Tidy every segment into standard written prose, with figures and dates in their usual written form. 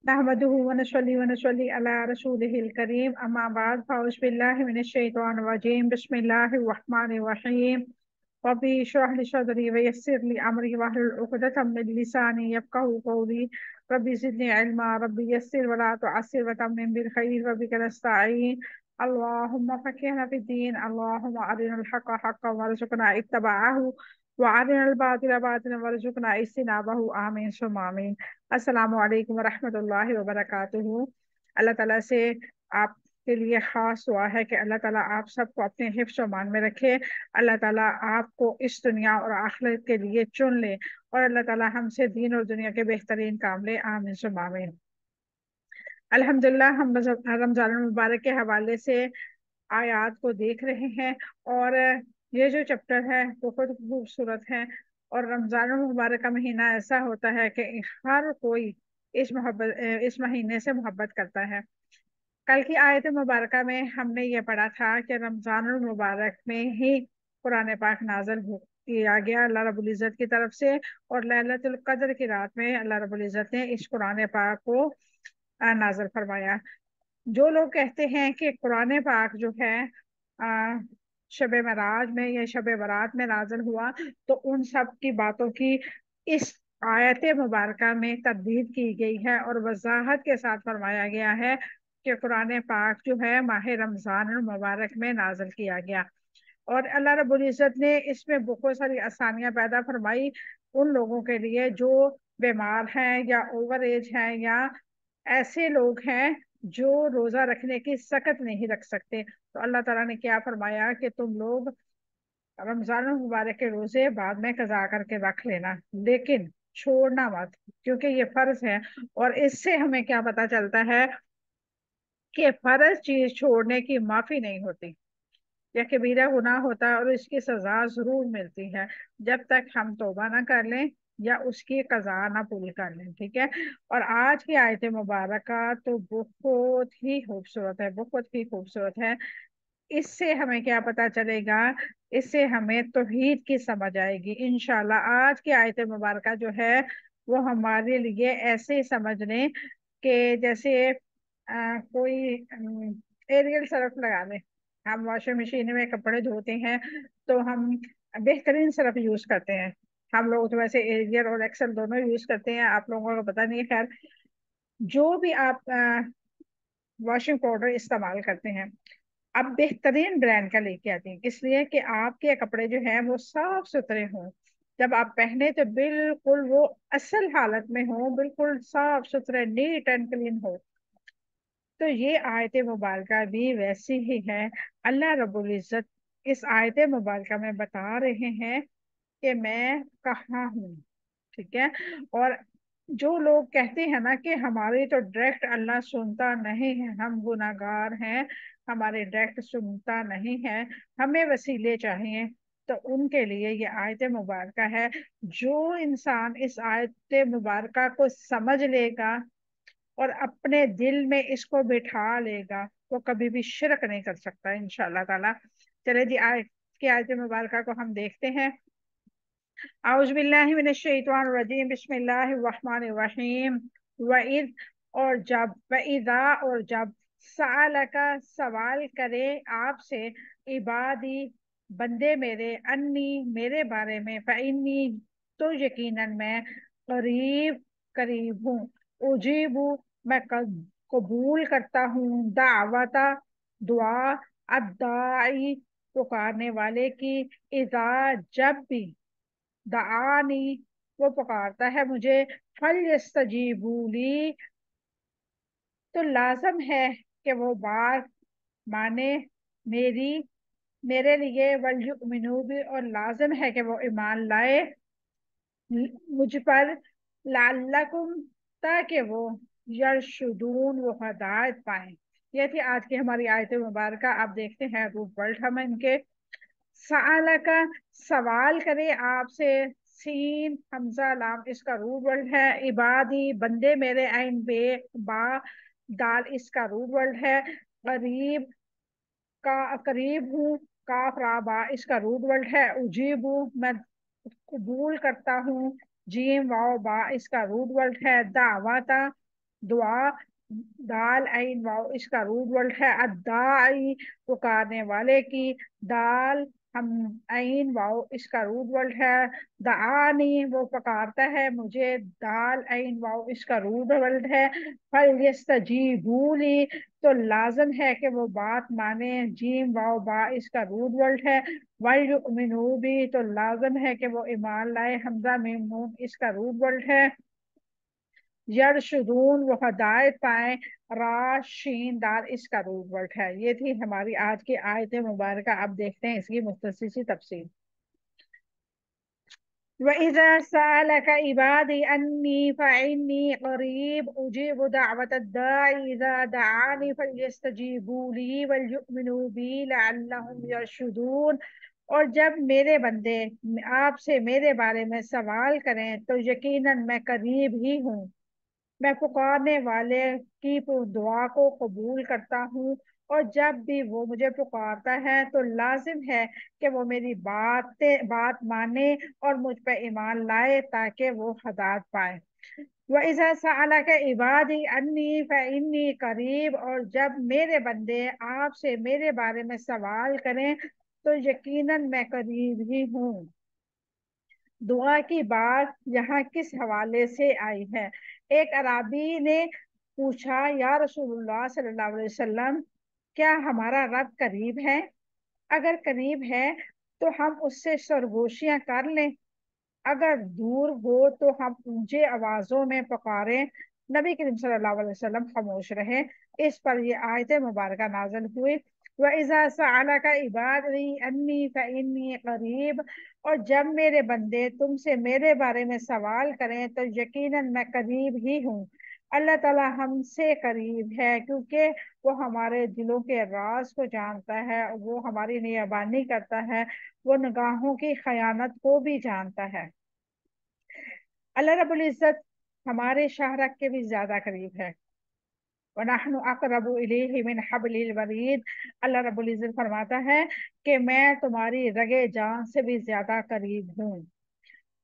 नहमदुहु व नस्सली अला रसूलिहिल करीम अम्मा बाद फ़अऊज़ु बिल्लाहि मिनश शैतानिर रजीम बिस्मिल्लाहिर रहमानिर रहीम रब्बी इश्रह ली सदरी व यस्सिर ली अमरी वहलुल उक़दतम मिन लिसानी यफ़क़हू क़ौली रब्बी ज़िदनी इल्मा रब्बी यस्सिर व ला तुअस्सिर व तम्मिम बिल खैर व बिका नस्तईन अल्लाहुम्मा फ़क़्हिना फ़िद्दीन अल्लाहुम्मा अरिनल हक़्क़ हक़्क़न वरज़ुक़ना इत्तिबाअहू व अरिनल बातिला बातिलन वरज़ुक़ना इज्तिनाबहू आमीन सुम्मा आमीन। अस्सलामु अलैकुम वरहमतुल्लाहि वबरकातुहू। अल्लाह ताला से आपके लिए खास दुआ है कि अल्लाह ताला आप सबको अपने हिफ्ज़ और मान में रखे। अल्लाह ताला आपको इस दुनिया और आखिरत के लिए चुन ले और अल्लाह ताला हमसे दीन और दुनिया के बेहतरीन काम ले। आमीन सुम्मा आमीन। अल्हम्दुलिल्लाह हम रमज़ान मुबारक के हवाले से आयात को देख रहे हैं और ये जो चैप्टर है बहुत खूबसूरत है। और रमज़ान मुबारक का महीना ऐसा होता है कि हर कोई इस महीने से मोहब्बत करता है। कल की आयत मुबारक में हमने ये पढ़ा था कि रमज़ान मुबारक में ही कुरान पाक नाज़िल किया गया अल्लाह रब्बुल इज़्ज़त की तरफ से। और लैलतुल क़द्र की रात में अल्लाह रब्बुल इज़्ज़त ने इस कुरान पाक को नाज़िल फरमाया। जो लोग कहते हैं कि कुरान पाक जो है शब मराज में या शब बारात में नाज़िल हुआ, तो उन सब की बातों की इस आयत मुबारक में तरदीद की गई है और वजाहत के साथ फरमाया गया है कि कुरान पाक जो है माह रमज़ान मुबारक में नाज़िल किया गया। और अल्लाह रब्बुल इज़्ज़त ने इसमें बहुत सारी आसानियां पैदा फरमाई उन लोगों के लिए जो बीमार हैं या ओवर एज हैं या ऐसे लोग हैं जो रोजा रखने की सकत नहीं रख सकते। तो अल्लाह ताला ने क्या फरमाया कि तुम लोग रमजान मुबारक के रोजे बाद में कज़ा करके रख लेना, लेकिन छोड़ना मत, क्योंकि ये फर्ज है। और इससे हमें क्या पता चलता है कि फर्ज चीज छोड़ने की माफी नहीं होती, या कबीरा गुनाह होता है और इसकी सजा जरूर मिलती है जब तक हम तौबा ना कर लें या उसकी कज़ा ना पूरी कर लें। ठीक है। और आज की आयत मुबारक तो बहुत ही खूबसूरत है, बहुत ही खूबसूरत है। इससे हमें क्या पता चलेगा, इससे हमें तौहीद की समझ आएगी इंशाल्लाह। आज की आयत मुबारक जो है वो हमारे लिए ऐसे समझ लें कि जैसे कोई एरियल सर्फ लगा लें। हम वॉशिंग मशीन में कपड़े धोते हैं तो हम बेहतरीन सर्फ यूज करते हैं। हम लोग तो वैसे एरियल और एक्सेल दोनों यूज करते हैं, आप लोगों को पता नहीं है। खैर, जो भी आप वॉशिंग पाउडर इस्तेमाल करते हैं, आप बेहतरीन ब्रांड का लेके आती हैं, इसलिए कि आपके कपड़े जो हैं वो साफ सुथरे हों। जब आप पहने तो बिल्कुल वो असल हालत में हो, बिल्कुल साफ सुथरे नीट एंड क्लीन हो। तो ये आयत मुबारक भी वैसी ही है। अल्लाह रब्बुल इज़्ज़त इस आयत मुबारक में बता रहे हैं कि मैं कहाँ हूँ। ठीक है। और जो लोग कहते हैं ना कि हमारी तो डायरेक्ट अल्लाह सुनता नहीं है, हम गुनाहगार हैं, हमारे डायरेक्ट सुनता नहीं है, हमें वसीले चाहिए, तो उनके लिए ये आयत मुबारक है। जो इंसान इस आयत मुबारक को समझ लेगा और अपने दिल में इसको बिठा लेगा, वो कभी भी शिरक नहीं कर सकता इंशाअल्लाह ताला। चले जी, आयत की आयत मुबारक को हम देखते हैं। औज़ु बिल्लाहि मिनश शैतानिर रजीम बिस्मिल्लाहिर रहमानिर रहीम। वइद और जब, वइदा और जब, सअलका सवाल करे आपसे, इबादी बंदे मेरे, अन्नी मेरे बारे में, फइन्नी तो यकीनन मैं, करीब करीब हूँ, उजीबु मैं कबूल करता हूँ, दावता दुआ, अद्दाई पुकारने वाले की, इज़ा जब भी, दआनी वो पुकारता है मुझे, फल यस्तजीबूली तो लाजम है कि वो बात माने मेरी, मेरे लिए, वल युमिनू भी और लाजम है कि वो ईमान लाए मुझ पर, लाल्लकुम ताकि वो यरशुदून वो हदायत पाए। ये थी आज की हमारी आयत मुबारक। आप देखते हैं रूप वर्ल्ड हम इनके। सआला का सवाल करे आपसे, सीन हमजा लाम इसका रूट वर्ड है। इबादी बंदे मेरे, आइन बे बा दाल इसका रूट वर्ड है। करीब का करीब हूँ, काफ रा बा इसका रूट वर्ड है। उजीब हूँ मैं कबूल करता हूँ, जीम वाओ बा इसका रूट वर्ड है। दावाता दुआ, दाल आइन वाओ इसका रूट वर्ड है। अद्दाई पुकारने वाले की, दाल हम आइन वाओ इसका रूट वर्ड है। दानी वो पुकारता है मुझे, दाल आइन वाओ इसका रूट वर्ड है। फलयस्तजीबूली तो लाजम है कि वो बात माने, जीम वाओ बा इसका रूट वर्ड है। वयुमिनू भी तो लाजम है कि वो ईमान लाए, हमजा मीम नून इसका रूट वर्ड है। यरशुदून वो हदायत पाए, राशीन दाल इसका रूट वर्ड है। ये थी हमारी आज की आयत मुबारक। अब देखते हैं इसकी मुख्तसर सी तफसील। वइज़ा सअलक इबादी अन्नी फइन्नी क़रीब उजीबु दाअवत अद्दाई इज़ा दआनी फलयस्तजीबू ली वलयुमिनू बी लअल्लहुम यरशुदून। और जब मेरे बंदे आपसे मेरे बारे में सवाल करें तो यकीनन मैं करीब ही हूँ, मैं पुकारने वाले की दुआ को कबूल करता हूँ। और जब भी वो मुझे पुकारता है तो लाजिम है कि वो मेरी बात माने और मुझ पर ईमान लाए ताकि वो हदायत पाए। वइज़ा सअलक इबादी अन्नी फइन्नी करीब, और जब मेरे बंदे आपसे मेरे बारे में सवाल करें तो यकीनन मैं करीब ही हूँ। दुआ की बात यहाँ किस हवाले से आई है? एक अराबी ने पूछा, या रसूलुल्लाह सल्लल्लाहु अलैहि वसल्लम, क्या हमारा रब करीब है? अगर करीब है तो हम उससे सरगोशियां कर लें, अगर दूर हो तो हम ऊंचे आवाजों में पुकारें। नबी करीम सल्लल्लाहु अलैहि वसल्लम खामोश रहे। इस पर ये आयत मुबारक नाज़िल हुई। व इज़ा सअलका इबादी अन्नी फइन्नी करीब, और जब मेरे बंदे तुमसे मेरे बारे में सवाल करें तो यकीनन मैं करीब ही हूँ। अल्लाह ताला हमसे करीब है क्योंकि वो हमारे दिलों के राज को जानता है, वो हमारी निगरानी करता है, वो निगाहों की खयानत को भी जानता है। अल्लाह रब्बुल इज्जत हमारे शाहरग के भी ज्यादा करीब है। वनहनु अक़रबु इलैहि मिन हब्लिल वरीद। अल्लाह रब्बुल इज्जत फरमाता है कि मैं तुम्हारी रगे जान से भी ज्यादा करीब हूँ।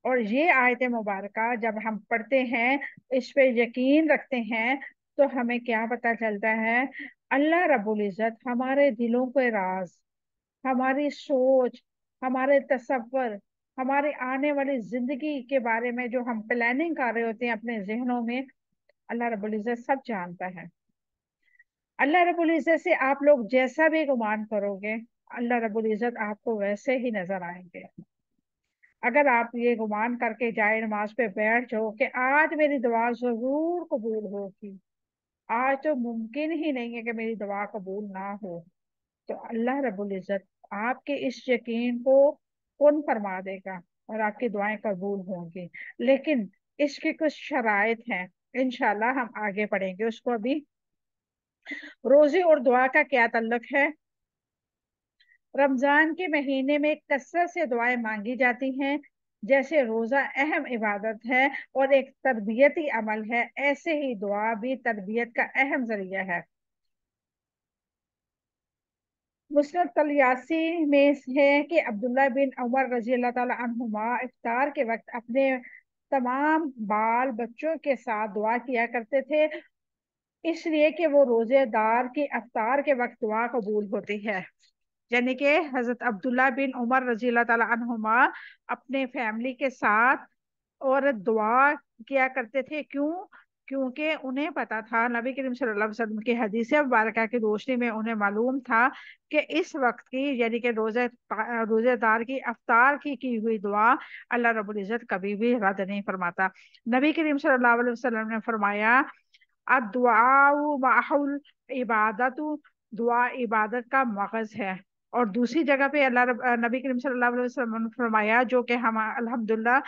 और ये आयत मुबारक जब हम पढ़ते हैं, इस पे यकीन रखते हैं, तो हमें क्या पता चलता है? अल्लाह रब्बुल इज्जत हमारे दिलों के राज, हमारी सोच, हमारे तसव्वुर, हमारे आने वाली जिंदगी के बारे में जो हम प्लानिंग कर रहे होते हैं अपने जहनों में, अल्लाह रब्बुल इज्जत सब जानता है। अल्लाह रब्बुल इज्जत से आप लोग जैसा भी गुमान करोगे, अल्लाह रब्बुल इज्जत आपको वैसे ही नजर आएंगे। अगर आप ये गुमान करके जाए नमाज पे बैठ जाओ कि आज मेरी दुआ जरूर कबूल होगी, आज तो मुमकिन ही नहीं है कि मेरी दुआ कबूल ना हो, तो अल्लाह रब्बुल इज्जत आपके इस यकीन को कौन फरमा देगा और आपकी दुआएं कबूल होंगी। लेकिन इसकी कुछ शराइत हैं, इंशाल्लाह हम आगे पढ़ेंगे उसको। अभी रोजे और दुआ का क्या ताल्लुक है? रमजान के महीने में कसरत से दुआएं मांगी जाती हैं। जैसे रोजा अहम इबादत है और एक तरबियती अमल है, ऐसे ही दुआ भी तरबियत का अहम जरिया है। मुस्नद तलयासी में है कि अब्दुल्ला बिन उमर रजी अल्लाह ताला अन्हुमा इफ्तार के वक्त अपने तमाम बाल बच्चों के साथ दुआ किया करते थे, इसलिए कि वो रोजेदार की अफ्तार के वक्त दुआ कबूल होती है। यानी कि हजरत अब्दुल्ला बिन उमर रजी अल्लाह ताला अन्हुमा अपने फैमिली के साथ और दुआ किया करते थे। क्यों? क्योंकि उन्हें पता था, नबी करीम सल्लल्लाहु अलैहि वसल्लम की हदीस मुबारक की रोशनी में उन्हें मालूम था कि इस वक्त की, यानी कि रोजेदार की अफ्तार की हुई दुआ अल्लाह रब्बुल इज्जत कभी भी रद्द नहीं फरमाता। नबी करीम सल्लल्लाहु अलैहि वसल्लम ने फरमाया, अदुआउ माहुल इबादतु, दुआ इबादत का मगज है। और दूसरी जगह पे नबी करीम सल्लल्लाहु अलैहि वसल्लम ने फरमाया, जो कि हम अल्हम्दुलिल्लाह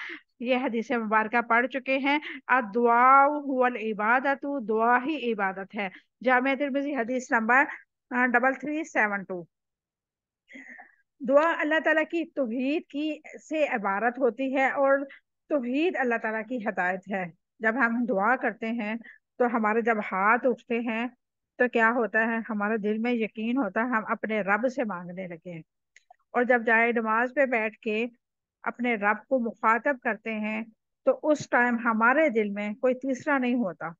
ये हदीस मुबारक पढ़ चुके हैं, अदुआउ हुवल इबादतु, दुआ ही इबादत है। जामिया तिर्मिज़ी हदीस नंबर 3372। दुआ अल्लाह ताला की तौहीद की से इबारत होती है और तौहीद अल्लाह ताला की हदायत है। जब हम दुआ करते हैं तो हमारे जब हाथ उठते हैं तो क्या होता है? हमारे दिल में यकीन होता है हम अपने रब से मांगने लगे हैं। और जब जाए नमाज पे बैठ के अपने रब को मुखातब करते हैं तो उस टाइम हमारे दिल में कोई तीसरा नहीं होता।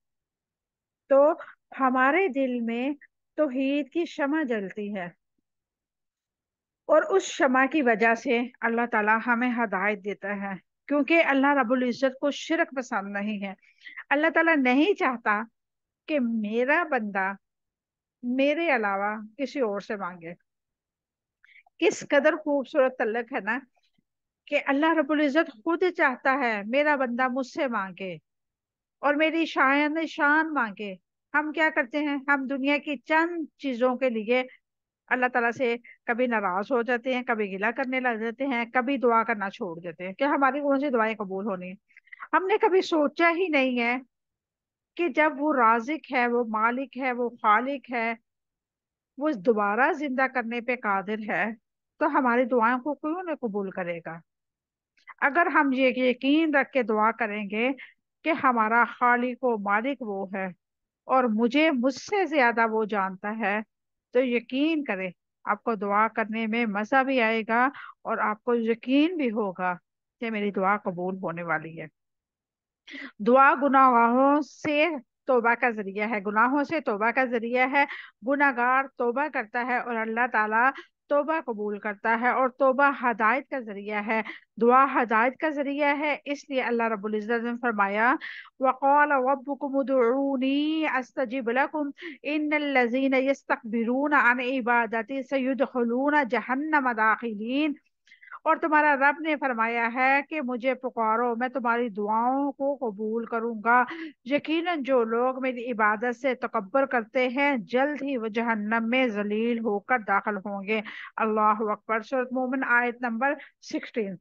تو ہمارے دل میں توحید کی شمع جلتی ہے، اور اس شمع کی وجہ سے اللہ تعالیٰ ہمیں ہدایت دیتا ہے، کیونکہ اللہ رب العزت کو شرک پسند نہیں ہے۔ اللہ تعالیٰ نہیں چاہتا کہ میرا بندہ میرے علاوہ کسی اور سے مانگے۔ کس قدر خوبصورت تعلق ہے نا، کہ اللہ رب العزت خود چاہتا ہے میرا بندہ مجھ سے مانگے اور میری شان مانگے۔ ہم کیا کرتے ہیں؟ ہم دنیا کی چند چیزوں کے لیے اللہ تعالیٰ سے کبھی ناراض ہو جاتے ہیں، کبھی گلہ کرنے لگ جاتے ہیں، کبھی دعا کرنا چھوڑ دیتے ہیں کہ ہماری کون سی دعائیں قبول ہونی ہیں۔ ہم نے کبھی سوچا ہی نہیں ہے کہ جب وہ رازق ہے، وہ مالک ہے، وہ خالق ہے، وہ دوبارہ زندہ کرنے پہ قادر ہے، تو ہماری دعائیں کو کیوں نہیں قبول کرے گا؟ اگر ہم یہ یقین رکھ کے دعا کریں گے کہ ہمارا خالق و مالک وہ ہے اور مجھ سے زیادہ وہ جانتا ہے، تو یقین کرے آپ کو دعا کرنے میں مزہ بھی آئے گا اور آپ کو یقین بھی ہوگا کہ میری دعا قبول ہونے والی ہے۔ دعا گناہوں سے توبہ کا ذریعہ ہے، گناہوں سے توبہ کا ذریعہ ہے۔ گناہگار توبہ کرتا ہے اور اللہ تعالیٰ توبہ قبول کرتا ہے، اور توبہ ہدایت کا ذریعہ ہے، دعا ہدایت کا ذریعہ ہے۔ اس لیے اللہ رب العزت نے فرمایا وَقَالَ رَبُّكُمُ ادْعُونِي أَسْتَجِبْ لَكُمْ إِنَّ الَّذِينَ يَسْتَكْبِرُونَ عَنْ عِبَادَتِي سَيُدْخِلُونَ جَهَنَّمَ دَاخِرِينَ۔ اور تمہارا رب نے فرمایا ہے کہ مجھے پکارو، میں تمہاری دعاؤں کو قبول کروں گا۔ یقیناً جو لوگ میری عبادت سے تکبر کرتے ہیں جلد ہی وہ جہنم میں ذلیل ہو کر داخل ہوں گے۔ اللہ اکبر۔ سورۃ مومن آیت نمبر 16۔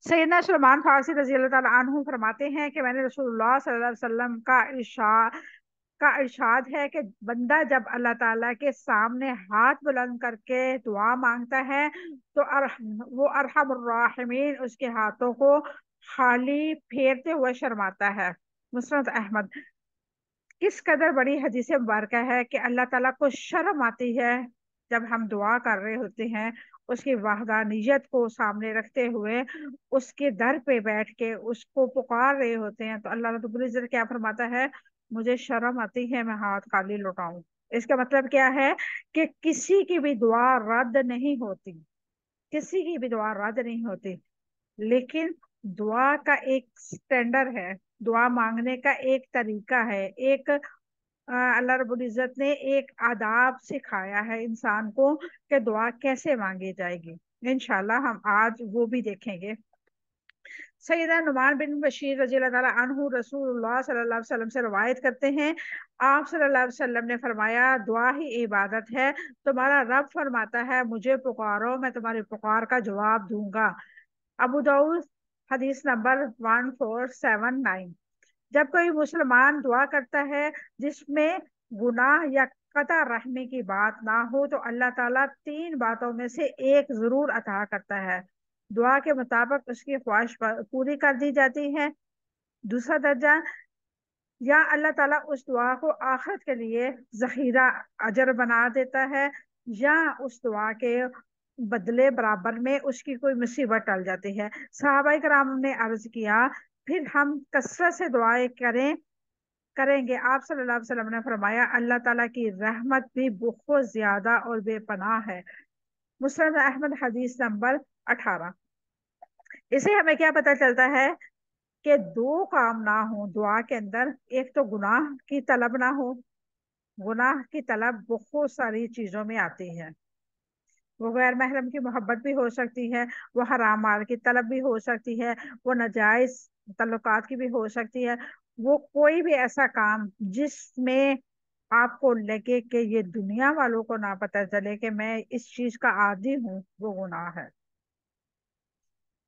سیدنا سلمان فارسی رضی اللہ تعالیٰ عنہ فرماتے ہیں کہ میں نے رسول اللہ صلی اللہ علیہ وسلم کا ارشاد ہے کہ بندہ جب اللہ تعالیٰ کے سامنے ہاتھ بلند کر کے دعا مانگتا ہے تو وہ ارحم الراحمین اس کے ہاتھوں کو خالی پھیرتے ہوئے شرماتا ہے۔ مسند احمد۔ کس قدر بڑی حدیث مبارکہ ہے کہ اللہ تعالیٰ کو شرم آتی ہے جب ہم دعا کر رہے ہوتے ہیں، اس کی وحدانیت کو سامنے رکھتے ہوئے اس کے در پہ بیٹھ کے اس کو پکار رہے ہوتے ہیں، تو اللہ رب العزت کیا فرماتا ہے؟ مجھے شرم آتی ہے میں ہاتھ خالی لوٹاؤں۔ اس کا مطلب کیا ہے؟ کہ کسی کی بھی دعا رد نہیں ہوتی، کسی کی بھی دعا رد نہیں ہوتی، لیکن دعا کا ایک سٹینڈرڈ ہے، دعا مانگنے کا ایک طریقہ ہے، ایک اللہ رب العزت نے ایک آداب سکھایا ہے انسان کو کہ دعا کیسے مانگی جائے گی۔ انشاءاللہ ہم آج وہ بھی دیکھیں گے۔ سیدنا نعمان بن بشیر رضی اللہ تعالیٰ عنہ رسول اللہ صلی اللہ علیہ وسلم سے روایت کرتے ہیں، آپ صلی اللہ علیہ وسلم نے فرمایا دعا ہی عبادت ہے، تمہارا رب فرماتا ہے مجھے پکارو میں تمہاری پکار کا جواب دوں گا۔ ابو داؤد حدیث نمبر 1479۔ جب کوئی مسلمان دعا کرتا ہے جس میں گناہ یا قطع رحمی کی بات نہ ہو تو اللہ تعالیٰ 3 باتوں میں سے ایک ضرور عطا کرتا ہے۔ دعا کے مطابق اس کی خواہش پوری کر دی جاتی ہے۔ دوسرا درجہ، یا اللہ تعالیٰ اس دعا کو آخرت کے لیے ذخیرہ اجر بنا دیتا ہے، یا اس دعا کے بدلے برابر میں اس کی کوئی مصیبت ٹل جاتی ہے۔ صحابہ کرام نے عرض کیا پھر ہم کثرت سے دعائیں کریں گے؟ آپ صلی اللہ علیہ وسلم نے فرمایا اللہ تعالیٰ کی رحمت بھی بہت زیادہ اور بے پناہ ہے۔ مسند احمد حدیث نمبر 18۔ اسے ہمیں کیا پتہ چلتا ہے؟ کہ 2 کام نہ ہوں دعا کے اندر، ایک تو گناہ کی طلب نہ ہو، گناہ کی طلب بہت ساری چیزوں میں آتی ہے، وہ غیر محرم کی محبت بھی ہو سکتی ہے، وہ حرام مال کی طلب بھی ہو سکتی ہے، وہ ناجائز تعلقات کی بھی ہو سکتی ہے، وہ کوئی بھی ایسا کام جس میں آپ کو لگے کہ یہ دنیا والوں کو نہ پتہ چلے کہ میں اس چیز کا عادی ہوں، وہ گناہ ہے۔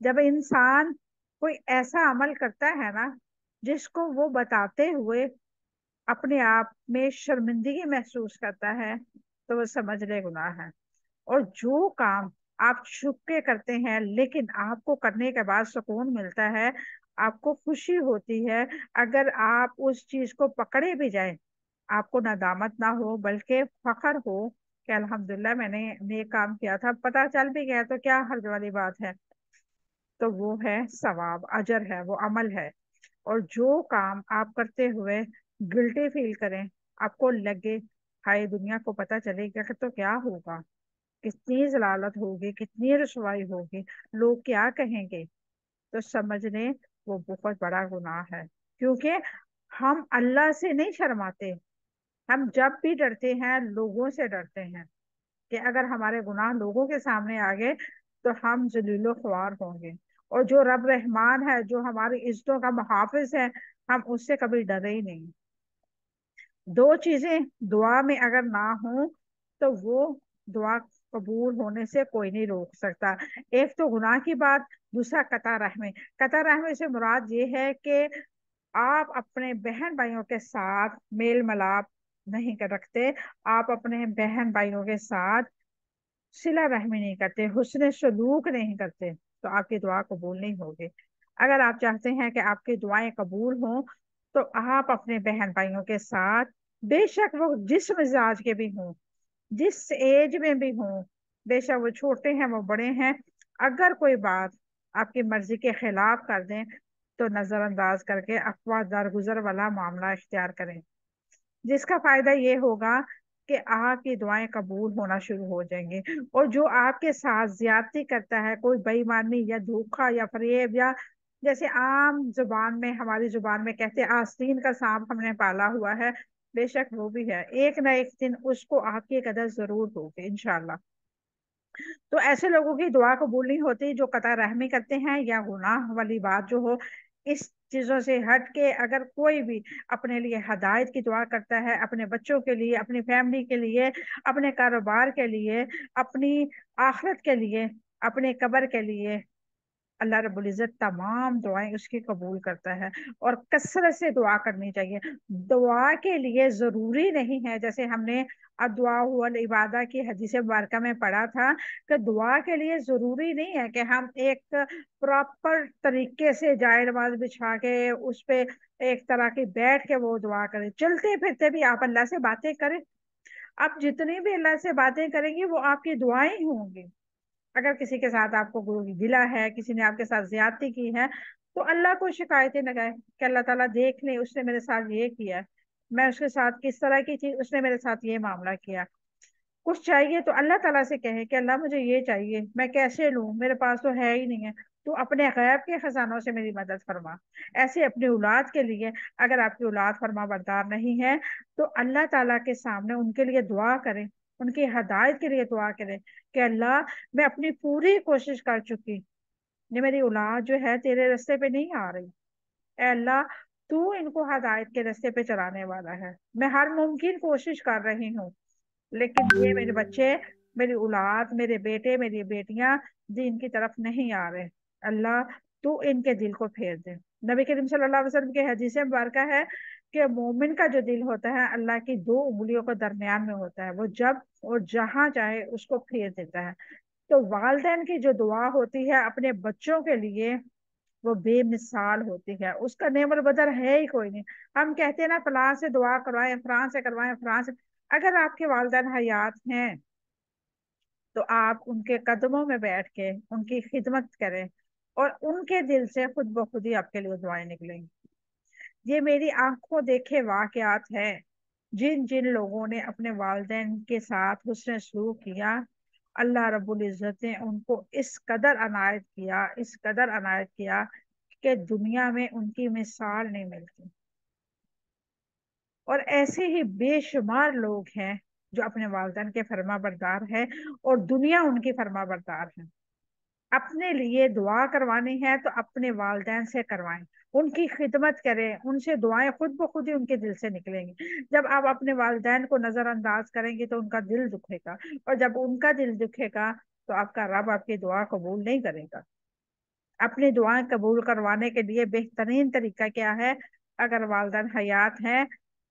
جب انسان کوئی ایسا عمل کرتا ہے نا جس کو وہ بتاتے ہوئے اپنے آپ میں شرمندگی محسوس کرتا ہے تو وہ سمجھ لے گناہ ہے۔ اور جو کام آپ چھپ کے کرتے ہیں لیکن آپ کو کرنے کے بعد سکون ملتا ہے، آپ کو خوشی ہوتی ہے، اگر آپ اس چیز کو پکڑے بھی جائیں آپ کو ندامت نہ ہو بلکہ فخر ہو کہ الحمدللہ میں نے نیک کام کیا تھا، پتہ چل بھی گیا تو کیا حرج والی بات ہے، تو وہ ہے ثواب، اجر ہے، وہ عمل ہے۔ اور جو کام آپ کرتے ہوئے गिल्टी फील करें, आपको लगे हाय दुनिया को पता चलेगा कि तो क्या होगा, कितनी जलालत होगी, कितनी रुसवाई होगी, लोग क्या कहेंगे, तो समझ लें वो बहुत बड़ा गुनाह है। क्योंकि हम अल्लाह से नहीं शर्माते, हम जब भी डरते हैं लोगों से डरते हैं कि अगर हमारे गुनाह लोगों के सामने आ गए तो हम जलीलो ख्वार होंगे। और जो रब रहमान है, जो हमारी इज्जतों का मुहाफिज है, हम उससे कभी डरे ही नहीं। दो चीजें दुआ में अगर ना हो तो वो दुआ कबूल होने से कोई नहीं रोक सकता। एक तो गुनाह की बात, दूसरा कता रहमी। कता रहमी से मुराद ये है कि आप अपने बहन भाइयों के साथ मेल मिलाप नहीं कर रखते, आप अपने बहन भाइयों के साथ सिला रहमी नहीं करते, हुस्न सलूक नहीं करते, तो आपकी दुआ कबूल नहीं होगी। अगर आप चाहते हैं कि आपकी दुआएं कबूल हों तो आप अपने बहन भाइयों के साथ, बेशक वो जिस मिजाज के भी हों, जिस एज में भी हों, बेशक वो छोटे हैं वो बड़े हैं, अगर कोई बात आपकी मर्जी के खिलाफ कर दें तो नजरअंदाज करके अफवाह दरगुजर वाला मामला इख्तियार करें, जिसका फायदा ये होगा कि आपकी दुआएं कबूल होना शुरू हो जाएंगी। और जो आपके साथ ज्यादती करता है, कोई बेईमानी या धोखा या फरेब, या जैसे आम जुबान में, हमारी जुबान में कहते हैं आस्तीन का सांप हमने पाला हुआ है, बेशक वो भी है, एक ना एक दिन उसको आपकी कदर जरूर होगी इंशाल्लाह। तो ऐसे लोगों की दुआ कबूल नहीं होती जो कता रहमी करते हैं या गुनाह वाली बात जो हो। इस चीजों से हट के अगर कोई भी अपने लिए हदायत की दुआ करता है, अपने बच्चों के लिए, अपनी फैमिली के लिए, अपने कारोबार के लिए, अपनी आखिरत के लिए, अपने कब्र के लिए, अल्लाह रब्बुल इज्जत तमाम दुआएं उसकी कबूल करता है। और कसरत से दुआ करनी चाहिए। दुआ के लिए जरूरी नहीं है, जैसे हमने दुआ हुवल इबादा की हदीस मुबारका में पढ़ा था, कि दुआ के लिए जरूरी नहीं है कि हम एक प्रॉपर तरीके से जाए नमाज बिछा के उस पे एक तरह की बैठ के वो दुआ करें। चलते फिरते भी आप अल्लाह से बातें करें। आप जितनी भी अल्लाह से बातें करेंगे वो आपकी दुआएं ही होंगी। अगर किसी के साथ आपको कोई गिला है, किसी ने आपके साथ ज्यादती की है, तो अल्लाह को शिकायतें लगाए कि अल्लाह ताला देख ले, उसने मेरे साथ ये किया, मैं उसके साथ किस तरह की थी, उसने मेरे साथ ये मामला किया। कुछ चाहिए तो अल्लाह ताला से कहे कि अल्लाह मुझे ये चाहिए, मैं कैसे लूं, मेरे पास तो है ही नहीं है, तो अपने गैब के खजानों से मेरी मदद फरमा। ऐसे अपनी औलाद के लिए, अगर आपकी औलाद फरमा बरदार नहीं है तो अल्लाह ताला के सामने उनके लिए दुआ करें, उनकी हदायत के लिए दुआ करें कि अल्लाह मैं अपनी पूरी कोशिश कर चुकी, ये मेरी औलाद जो है तेरे रास्ते पे नहीं आ रही, ए अल्लाह तू इनको हदायत के रास्ते पे चलाने वाला है, मैं हर मुमकिन कोशिश कर रही हूँ, लेकिन ये मेरे बच्चे, मेरी औलाद, मेरे बेटे, मेरी बेटियां दीन की तरफ नहीं आ रहे। अल्लाह तू इनके दिल को फेर दे। नबी करीम सल्लल्लाहु अलैहि वसल्लम के हदीस मुबारक है कि मोमिन का जो दिल होता है अल्लाह की दो उंगलियों के दरमियान में होता है, वो जब और जहां चाहे उसको फेर देता है। तो वालदैन की जो दुआ होती है अपने बच्चों के लिए, वो बेमिसाल होती है, उसका नेमर बदल है ही कोई नहीं। हम कहते हैं ना फलां से दुआ करवाएं, फलां से करवाएं, फलां से, अगर आपके वालिदैन हयात हैं तो आप उनके कदमों में बैठ के उनकी खिदमत करें और उनके दिल से खुद ब खुद ही आपके लिए दुआएं निकलेंगी। ये मेरी आंखों देखे वाकयात है। जिन जिन लोगों ने अपने वालिदैन के साथ हुस्न सलूक किया, अल्लाह रब्बुल इज्जत ने उनको इस कदर अनायत किया, इस कदर अनायत किया कि दुनिया में उनकी मिसाल नहीं मिलती। और ऐसे ही बेशुमार लोग हैं जो अपने वालिदैन के फर्मा बरदार है और दुनिया उनकी फर्मा बरदार है। अपने लिए दुआ करवानी है तो अपने वालिदैन से करवाएं, उनकी खिदमत करें, उनसे दुआएं खुद ब खुद ही उनके दिल से निकलेंगी। जब आप अपने वालिदैन को नजरअंदाज करेंगे तो उनका दिल दुखेगा, और जब उनका दिल दुखेगा तो आपका रब आपकी दुआ कबूल नहीं करेगा। अपनी दुआएं कबूल करवाने के लिए बेहतरीन तरीका क्या है? अगर वालिदैन हयात हैं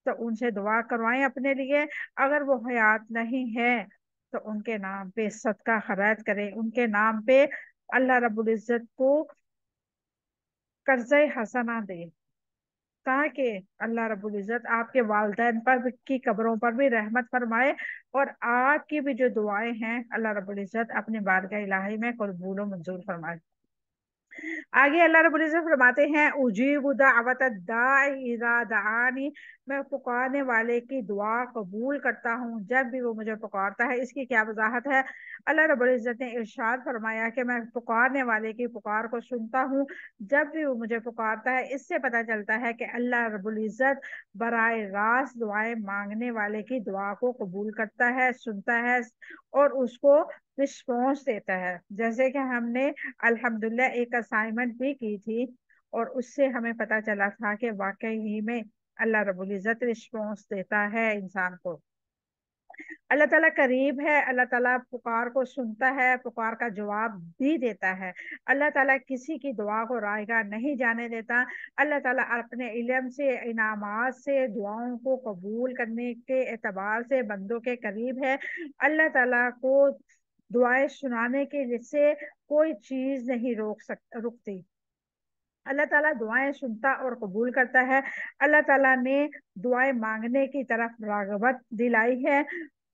तो उनसे दुआ करवाएं अपने लिए, अगर वो हयात नहीं है तो उनके नाम पे सदका खैरात करें, उनके नाम पे अल्लाह रब्बुल इज्जत को कर्ज़े हसना दे, ताकि अल्लाह रब्बुल इज्जत आपके वालिदैन पर की कब्रों पर भी रहमत फरमाए, और आपकी भी जो दुआएं हैं अल्लाह रब्बुल इज्जत अपनी बारगाह इलाही में कबूल व मंजूर फरमाए। आगे अल्लाह रब्बुल इज्जत फरमाते हैं, उजीबु दावत दाई इज़ा दआनी, मैं पुकारने वाले की दुआ कबूल करता हूँ जब भी वो मुझे पुकारता है। इसकी क्या वजाहत है? अल्लाह रब्बुल इज्जत ने इरशाद फरमाया कि मैं पुकारने वाले की पुकार को सुनता हूँ जब भी वो मुझे पुकारता है। इससे पता चलता है कि अल्लाह रब्बुल इज्जत बराए रास्त दुआएं मांगने वाले की दुआ को कबूल करता है, सुनता है और उसको रिस्पॉन्स देता है। जैसे कि हमने अल्हम्दुलिल्लाह एक असाइनमेंट भी की थी और उससे हमें पता चला था कि वाकई ही में अल्लाह रब्बुल इज्जत रिस्पॉन्स देता है इंसान को। अल्लाह ताला करीब है, अल्लाह ताला पुकार को सुनता है, पुकार का जवाब भी देता है। अल्लाह ताला किसी की दुआ को रायगा नहीं जाने देता। अल्लाह ताला अपने इल्म से, इनामात से, दुआओं को कबूल करने के एतबार से बंदों के करीब है। अल्लाह ताला को दुआएं सुनाने के से कोई चीज नहीं रुकती। अल्लाह ताला दुआएं सुनता और कबूल करता है। अल्लाह ताला ने दुआएं मांगने की तरफ रागबत दिलाई है।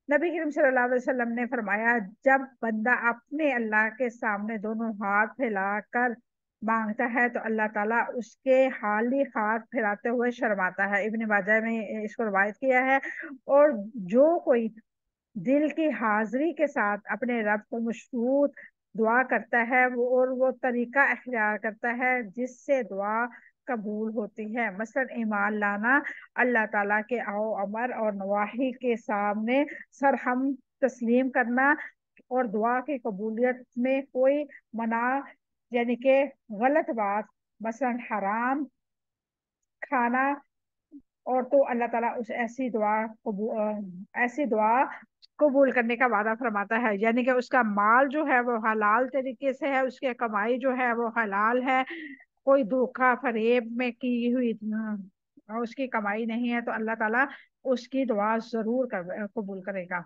नबी करीम सल्लल्लाहु अलैहि वसल्लम ने फरमाया, जब बंदा अपने अल्लाह के सामने दोनों हाथ फैलाकर मांगता है तो अल्लाह ताला उसके खाली हाथ फैलाते हुए शर्माता है। इब्न माजा में इसको रवायत किया है। और जो कोई दिल की हाजिरी के साथ अपने रब को मशरूत दुआ करता है वो तरीका अख्तियार करता है जिससे दुआ कबूल होती है। मसलन ईमान लाना, अल्लाह ताला के आओ अमर और नवाही के सामने सर हम तस्लीम करना और दुआ की कबूलियत में कोई मना यानी कि गलत बात, मसलन हराम खाना, और तो अल्लाह ताला उस ऐसी दुआ कबूल करने का वादा फरमाता है। यानी कि उसका माल जो है वो हलाल तरीके से है, उसकी कमाई जो है वो हलाल है, कोई धोखा फरेब में की हुई उसकी कमाई नहीं है, तो अल्लाह ताला उसकी दुआ जरूर कबूल करेगा।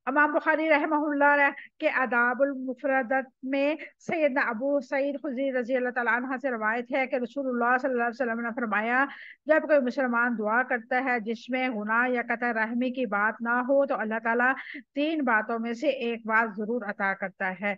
इमाम बुखारी रहमहुल्लाह के आदाबुल मुफरदत में सैयदना अबू सईद खुदरी रजी अल्लाह ताला अन्हा से रवायत है कि रसूलुल्लाह सल्लल्लाहु अलैहि वसल्लम ने फरमाया, जब कोई मुसलमान दुआ करता है जिसमें गुनाह या कतई रहमी की बात ना हो तो अल्लाह ताला तीन बातों में से एक बात जरूर अता करता है।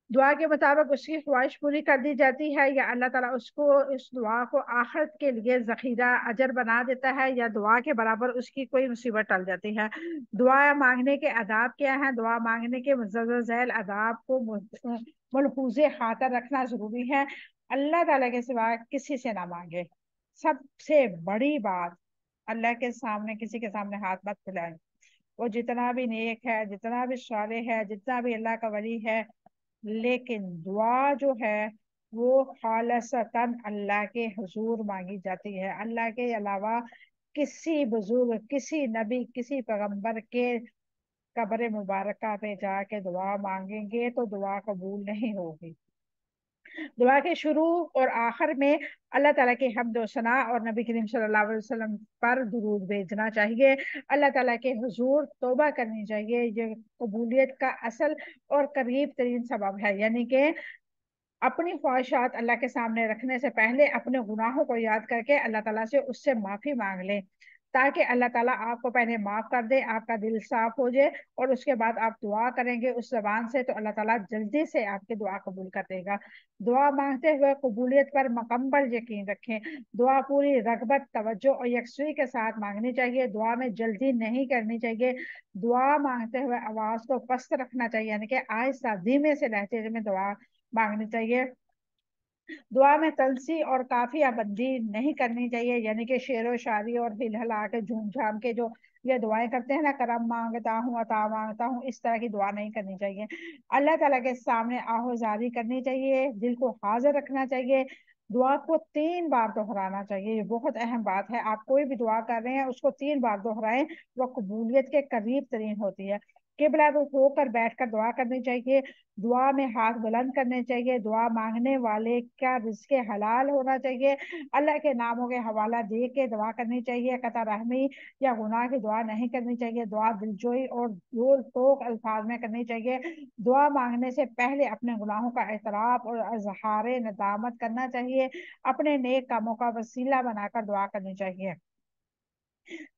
दुआ के मुताबिक उसकी ख्वाहिश पूरी कर दी जाती है, या अल्लाह ताला उसको इस दुआ को आखिरत के लिए जखीरा अजर बना देता है, या दुआ के बराबर उसकी कोई मुसीबत टल जाती है। दुआ मांगने के आदाब क्या हैं? दुआ मांगने के मुजज़्ज़ल झैल आदाब को मलहूज़े खातर रखना जरूरी है। अल्लाह ताला के सिवा किसी से ना मांगे। सबसे बड़ी बात, अल्लाह के सामने किसी के सामने हाथ मत फैलाएं। वो जितना भी नेक है, जितना भी सालेह है, जितना भी अल्लाह का वली है, लेकिन दुआ जो है वो खालसतन अल्लाह के हुजूर मांगी जाती है। अल्लाह के अलावा किसी बुजुर्ग, किसी नबी, किसी पैगंबर के कब्र मुबारका पे जाके दुआ मांगेंगे तो दुआ कबूल नहीं होगी। दुआ के शुरू और आखिर में अल्लाह ताला की हम्द और सना और नबी करीम सल्लल्लाहु अलैहि वसल्लम पर दुरूद भेजना चाहिए। अल्लाह ताला के हुजूर तौबा करनी चाहिए। ये कबूलियत का असल और करीब तरीन सबब है। यानी कि अपनी ख्वाहिशात अल्लाह के सामने रखने से पहले अपने गुनाहों को याद करके अल्लाह ताला से उससे माफी मांग लें, ताकि अल्लाह ताला आपको पहले माफ कर दे, आपका दिल साफ हो जाए और उसके बाद आप दुआ करेंगे उस जबान से तो अल्लाह ताला जल्दी से आपकी दुआ कबूल कर देगा। दुआ मांगते हुए कबूलियत पर मुकम्मल यकीन रखें। दुआ पूरी रगबत, तवज्जो और यकसुई के साथ मांगनी चाहिए। दुआ में जल्दी नहीं करनी चाहिए। दुआ मांगते हुए आवाज को पस्त रखना चाहिए, यानी कि आहिस्ता धीमे से लहजे में दुआ मांगनी चाहिए। दुआ में तलसी और काफिया बंदी नहीं करनी चाहिए, यानी कि शेरो शायरी और हिलहला के झूम झाम के जो ये दुआएं करते हैं ना, करम मांगता हूँ, अता मांगता हूँ, इस तरह की दुआ नहीं करनी चाहिए। अल्लाह ताला के सामने आहोजारी करनी चाहिए, दिल को हाजिर रखना चाहिए। दुआ को 3 बार दोहराना चाहिए, ये बहुत अहम बात है। आप कोई भी दुआ कर रहे हैं उसको 3 बार दोहराएं, वो कबूलियत के करीब तरीन होती है। किबला रुख होकर बैठकर दुआ करनी चाहिए। दुआ में हाथ बुलंद करने चाहिए। दुआ मांगने वाले का रिज़्क़ हलाल होना चाहिए। अल्लाह के नामों के हवाला दे के दुआ करनी चाहिए। कता रहमी या गुनाह की दुआ नहीं करनी चाहिए। दुआ दिलजोई और जोर तोक अल्फाज में करनी चाहिए। दुआ मांगने से पहले अपने गुनाहों का एतराफ और इजहार नदामत करना चाहिए। अपने नेक कामों का वसीला बनाकर दुआ करनी चाहिए।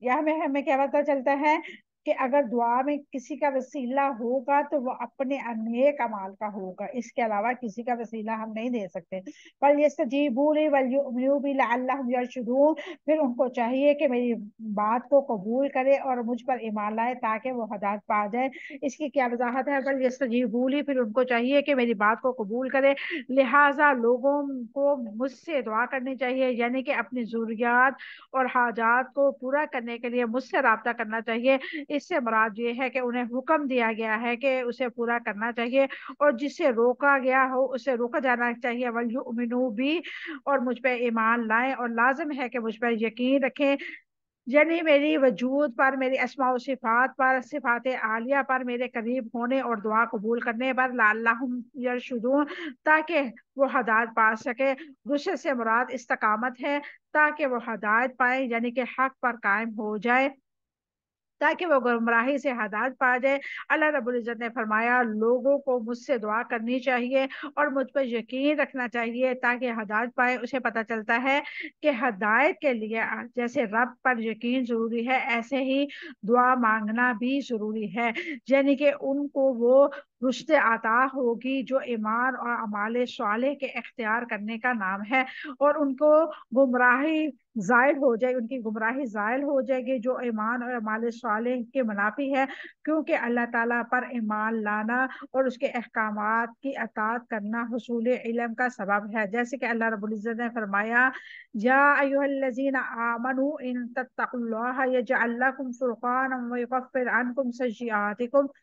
यह हमें हमें क्या पता चलता है کہ اگر دعا میں کسی کا وسیلہ ہوگا تو وہ اپنے نیک اعمال کا ہوگا، اس کے علاوہ کسی کا وسیلہ ہم نہیں دے سکتے۔ فَلْيَسْتَجِيبُوا لِي وَلْيُؤْمِنُوا بِي لَعَلَّهُمْ يَرْشُدُونَ، پھر ان کو چاہیے کہ میری بات کو قبول کرے اور مجھ پر ایمان لائے تاکہ وہ ہدایت پا جائے۔ اس کی کیا وضاحت ہے؟ فَلْيَسْتَجِيبُوا لِي، پھر ان کو چاہیے کہ میری بات کو قبول کرے، لہٰذا لوگوں کو مجھ سے دعا کرنی چاہیے، یعنی کہ اپنی ضروریات اور حاجات کو پورا کرنے کے لیے مجھ سے رابطہ کرنا چاہیے۔ اس سے مراد یہ ہے کہ انہیں حکم دیا گیا ہے کہ اسے پورا کرنا چاہیے، اور جسے روکا گیا ہو اسے روکا جانا چاہیے۔ وَلْيُؤْمِنُوا بِي، اور مجھ پہ ایمان لائیں اور لازم ہے کہ مجھ پر یقین رکھیں، یعنی میری وجود پر، میری اسماء و صفات پر، صفات عالیہ پر، میرے قریب ہونے اور دعا قبول کرنے پر، لعلہم یرشدون، تاکہ وہ ہدایت پا سکے۔ رشد سے مراد استقامت ہے، تاکہ وہ ہدایت پائے، یعنی کہ حق پر قائم ہو جائے، تاکہ وہ گمراہی سے ہدایت پا جائے۔ اللہ رب العزت نے فرمایا لوگوں کو مجھ سے دعا کرنی چاہیے اور مجھ پر یقین رکھنا چاہیے تاکہ ہدایت پائے۔ اسے پتہ چلتا ہے کہ ہدایت کے لیے جیسے رب پر یقین ضروری ہے، ایسے ہی دعا مانگنا بھی ضروری ہے، یعنی کہ ان کو وہ رشد عطا ہوگی جو ایمان اور اعمال صالح کے اختیار کرنے کا نام ہے، اور ان کو گمراہی زائل ہو جائے، ان کی گمراہی زائل ہو جائے گی جو ایمان اور اعمال صالح کے منافی ہے، کیونکہ اللہ تعالیٰ پر ایمان لانا اور اس کے احکامات کی اطاعت کرنا حصول علم کا سبب ہے۔ جیسے کہ اللہ رب العزت نے فرمایا یا ایھا الذین آمنوا ان تتقوا اللہ یجعل لکم فرقانا ویکفر عنکم سیئاتکم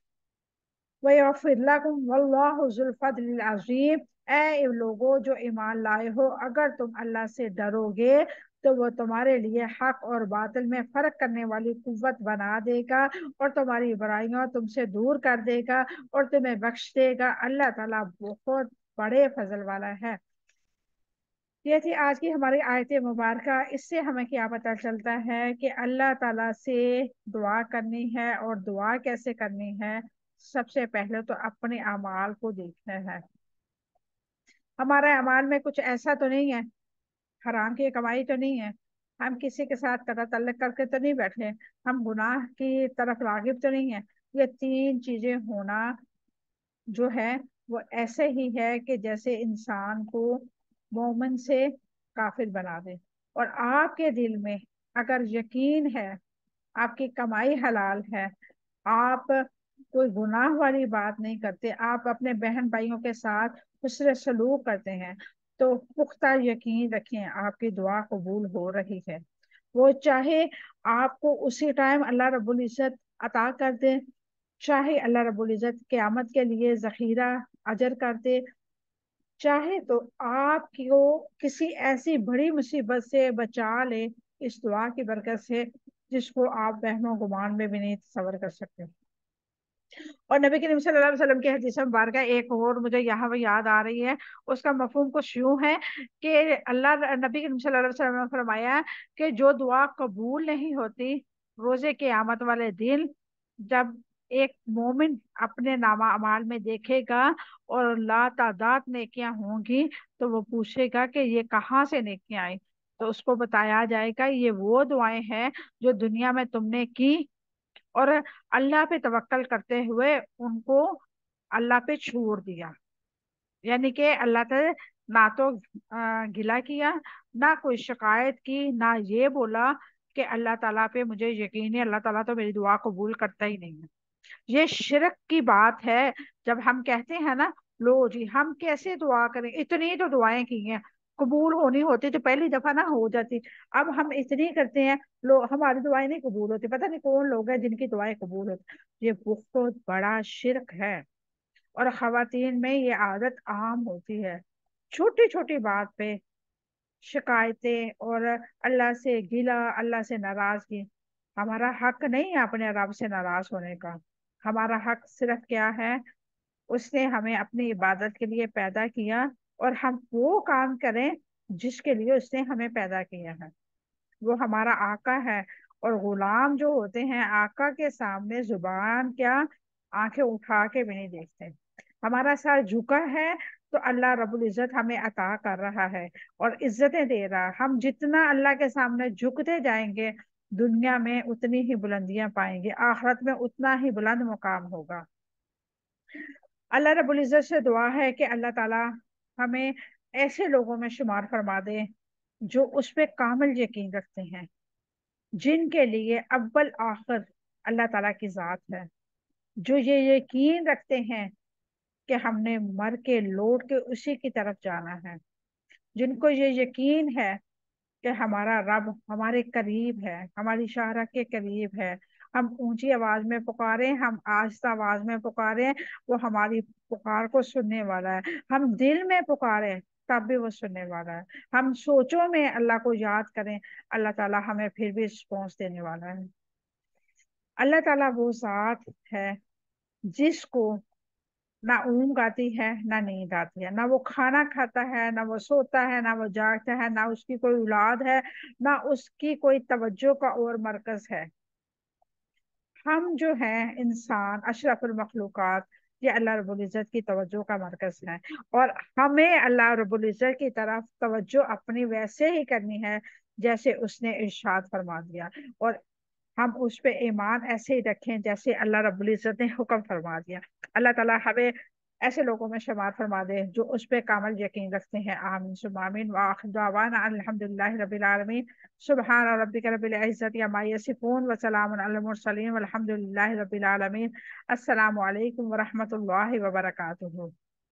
وَيَغْفِرْ لَكُمْ وَاللَّهُ ذُو الْفَضْلِ الْعَظِيمِ، اے لوگو جو ایمان لائے ہو، اگر تم اللہ سے ڈرو گے تو وہ تمہارے لیے حق اور باطل میں فرق کرنے والی قوت بنا دے گا اور تمہاری برائیاں تم سے دور کر دے گا اور تمہیں بخش دے گا۔ اللہ تعالیٰ بہت بڑے فضل والا ہے۔ یہ تھی آج کی ہماری آیت مبارکہ۔ اس سے ہمیں کیا پتہ چلتا ہے کہ اللہ تعالیٰ سے دعا کرنی ہے، اور دعا کیسے کرنی ہے؟ سب سے پہلے تو اپنے اعمال کو دیکھنا ہے۔ ہمارے اعمال میں کچھ ایسا تو نہیں ہے، حرام کی کمائی تو نہیں ہے، ہم کسی کے ساتھ قطع تعلق کر کے تو نہیں بیٹھے، ہم گناہ کی طرف راغب تو نہیں ہے۔ یہ تین چیزیں ہونا جو ہے وہ ایسے ہی ہے کہ جیسے انسان کو مومن سے کافر بنا دے۔ اور آپ کے دل میں اگر یقین ہے، آپ کی کمائی حلال ہے، آپ کوئی گناہ والی بات نہیں کرتے، آپ اپنے بہن بھائیوں کے ساتھ حسن سلوک کرتے ہیں، تو پختہ یقین رکھیں آپ کی دعا قبول ہو رہی ہے۔ وہ چاہے آپ کو اسی ٹائم اللہ رب العزت عطا کر دے، چاہے اللہ رب العزت قیامت کے لیے ذخیرہ اجر کر دے، چاہے تو آپ کو کسی ایسی بڑی مصیبت سے بچا لے اس دعا کی برکت سے جس کو آپ وہم و گمان میں بھی نہیں تصور کر سکتے۔ اور نبی کریم صلی اللہ علیہ وسلم کی حدیث مبارکہ ایک اور مجھے یہاں یاد آ رہی ہے، اس کا مفہوم کچھ یوں ہے کہ نبی کریم صلی اللہ علیہ وسلم نے فرمایا کہ جو دعا قبول نہیں ہوتی روز قیامت والے دن، جب ایک مومن اپنے نامہ اعمال میں دیکھے گا اور لا تعداد نیکیاں ہوں گی تو وہ پوچھے گا کہ یہ کہاں سے نیکیاں آئیں، تو اس کو بتایا جائے گا یہ وہ دعائیں ہیں جو دنیا میں تم نے کی اور اللہ پہ توکل کرتے ہوئے ان کو اللہ پہ چھوڑ دیا، یعنی کہ اللہ تعالی نہ تو گلہ کیا، نہ کوئی شکایت کی، نہ یہ بولا کہ اللہ تعالیٰ پہ مجھے یقین ہے، اللہ تعالیٰ تو میری دعا قبول کرتا ہی نہیں ہے۔ یہ شرک کی بات ہے جب ہم کہتے ہیں نا لو جی ہم کیسے دعا کریں، اتنی تو دعائیں کی ہیں، قبول ہونی ہوتی تو پہلی دفعہ نہ ہو جاتی، اب ہم اتنی کرتے ہیں لو ہماری دعائیں نہیں قبول ہوتی، پتہ نہیں کون لوگ ہیں جن کی دعائیں قبول ہوتی۔ یہ بہت بڑا شرک ہے، اور خواتین میں یہ عادت عام ہوتی ہے، چھوٹی چھوٹی بات پہ شکایتیں اور اللہ سے گلہ، اللہ سے ناراضگی۔ ہمارا حق نہیں ہے اپنے رب سے ناراض ہونے کا، ہمارا حق صرف کیا ہے، اس نے ہمیں اپنی عبادت کے لیے پیدا کیا اور ہم وہ کام کریں جس کے لیے اس نے ہمیں پیدا کیا ہے، وہ ہمارا آقا ہے۔ اور غلام جو ہوتے ہیں آقا کے سامنے زبان کیا آنکھیں اٹھا کے بھی نہیں دیکھتے۔ ہمارا سر جھکا ہے تو اللہ رب العزت ہمیں عطا کر رہا ہے اور عزتیں دے رہا، ہم جتنا اللہ کے سامنے جھکتے جائیں گے दुनिया में उतनी ही बुलंदियां पाएंगे, आखिरत में उतना ही बुलंद मुकाम होगा। अल्लाह रब्बुल इज्जत से दुआ है कि अल्लाह ताला हमें ऐसे लोगों में शुमार फरमा दे जो उस पे कामिल यकीन रखते हैं, जिनके लिए अव्वल आखिर अल्लाह ताला की जात है, जो ये यकीन रखते हैं कि हमने मर के लौट के उसी की तरफ जाना है, जिनको ये यकीन है कि हमारा रब हमारे करीब है, हमारी शाहरा के करीब है। हम ऊंची आवाज में पुकारे, हम आहिस्ता आवाज में पुकारे, वो हमारी पुकार को सुनने वाला है। हम दिल में पुकारे तब भी वो सुनने वाला है। हम सोचों में अल्लाह को याद करें, अल्लाह ताला हमें फिर भी रिस्पॉन्स देने वाला है। अल्लाह ताला वो जात है जिसको ना ऊँग आती है ना नींद आती है, ना वो खाना खाता है ना वो सोता है ना वो जागता है, ना उसकी कोई औलाद है ना उसकी कोई तवज्जो का और मरकज है। हम जो हैं इंसान अशरफुल मखलूकात, ये अल्लाह रब्बुल इज्जत की तवज्जो का मरकज है, और हमें अल्लाह रब्बुल इज्जत की तरफ तवज्जो अपनी वैसे ही करनी है जैसे उसने इरशाद फरमा दिया, और हम उस पे ईमान ऐसे ही रखें जैसे अल्लाह रब्बुल इज्जत ने हुक्म फरमा दिया। अल्लाह ताला हमें ऐसे लोगों में शुमार फरमा दे जो उस पे कामल यकीन रखते हैं। आमीन सुम्मा आमीन। व आखिर दअवाना अल्हम्दुलिल्लाहि रब्बिल आलमीन। सुब्हान रब्बिका रब्बिल इज्जति अम्मा यसिफून व सलामुन अलल मुरसलीन वल्हम्दुलिल्लाहि रब्बिल आलमीन। अस्सलामु अलैकुम व रहमतुल्लाहि व बरकातुहू।